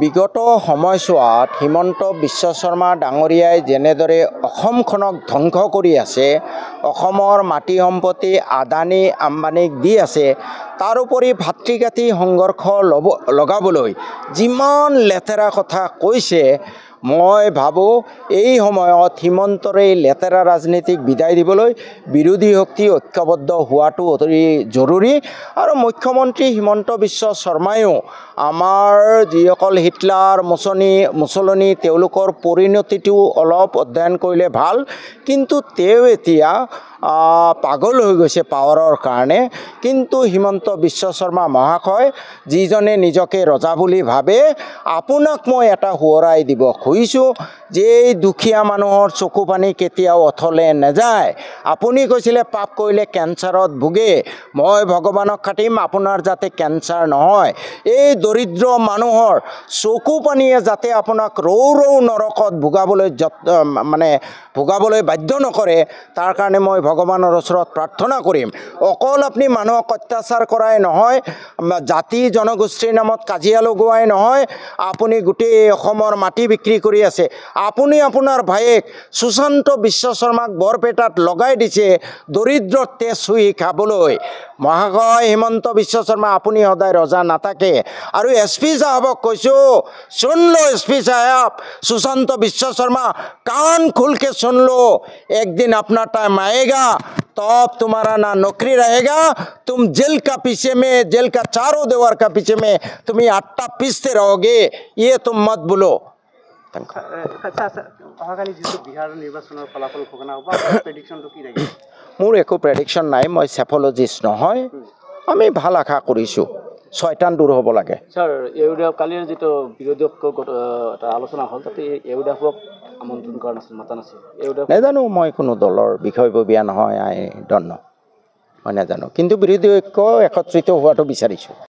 বিগত সময়ছোৱাত হিমন্ত বিশ্ব শৰ্মা ডাঙৰীয়াই যেনেদৰে অসমখনক ধ্বংস কৰি আছে, অসমৰ মাটি সম্পত্তি আদানী আম্বানীক দি আছে, তাৰোপৰি ভাতৃঘাতী সংঘৰ্ষ লগাবলৈ যিমান লেতেৰা কথা কৈছে, মই ভাবোঁ এই সময়ত হিমন্তৰে লেতেৰা ৰাজনীতিক বিদায় দিবলৈ বিৰোধী শক্তি ঐক্যবদ্ধ হোৱাটো অতি জৰুৰী। আৰু মুখ্যমন্ত্ৰী হিমন্ত বিশ্ব শৰ্মায়ো আমাৰ যিসকল হিটলাৰ মুছলনি তেওঁলোকৰ পৰিণতিটো অলপ অধ্যয়ন কৰিলে ভাল, কিন্তু তেওঁ এতিয়া পাগল হৈ গৈছে পাৱাৰৰ কাৰণে। কিন্তু হিমন্ত বিশ্ব শৰ্মা মহাশয়, যিজনে নিজকে ৰজা বুলি ভাবে, আপোনাক মই এটা সোঁৱৰাই দিব খুজিছোঁ যে এই দুখীয়া মানুহৰ চকু পানী কেতিয়াও অথলে নাযায়। আপুনি কৈছিলে পাপ কৰিলে কেঞ্চাৰত ভোগে, মই ভগৱানক খাটিম আপোনাৰ যাতে কেঞ্চাৰ নহয়। এই দৰিদ্ৰ মানুহৰ চকু পানীয়ে যাতে আপোনাক ৰৌ নৰকত ভোগাবলৈ বাধ্য নকৰে, তাৰ কাৰণে মই ভগৱানৰ ওচৰত প্ৰাৰ্থনা কৰিম। অকল আপুনি মানুহক অত্যাচাৰ কৰাই নহয়, জাতি জনগোষ্ঠীৰ নামত কাজিয়া লগোৱাই নহয়, আপুনি গোটেই অসমৰ মাটি বিক্ৰী কৰি আছে। আপুনি আপোনাৰ ভায়েক সুশান্ত বিশ্ব শৰ্মাক বৰপেটাত লগাই দিছে দৰিদ্ৰৰ তেজ চুই খাবলৈ। মহাশয় হিমন্ত বিশ্ব শৰ্মা, আপুনি সদায় ৰজা নাথাকে। আৰু SP সাহেবক কৈছোঁ, सुन लो SP साहब, सुशांत विश्व शर्मा, कान खोल के सुन लो, एक दिन अपना टाइम आएगा, तब तुम्हारा ना नौकरी रहेगा, तुम जेल का पीछे में, जेल का चारों दीवार का पीछे में तुम ये आट्टा पीसते रहोगे, ये तुम मत बोलो। মোৰ একো প্ৰেডিকশ্যন নাই, মই চেফলজিষ্ট নহয়, আমি ভাল আশা কৰিছোঁ শয়তান দূৰ হ'ব লাগে। স্যাৰ, ইউডিএফ কালিৰ যিটো বিৰোধী এটা আলোচনা হ'ল, তাতে ইউডিএফক আমন্ত্ৰণ কৰা নাছিল, মাতা নাছিল। নাজানো, মই কোনো দলৰ বিষয়ববীয়া নহয়, আই ডণ্ট ন', মই নাজানো। কিন্তু বিৰোধী ঐক্য একত্ৰিত হোৱাটো বিচাৰিছোঁ।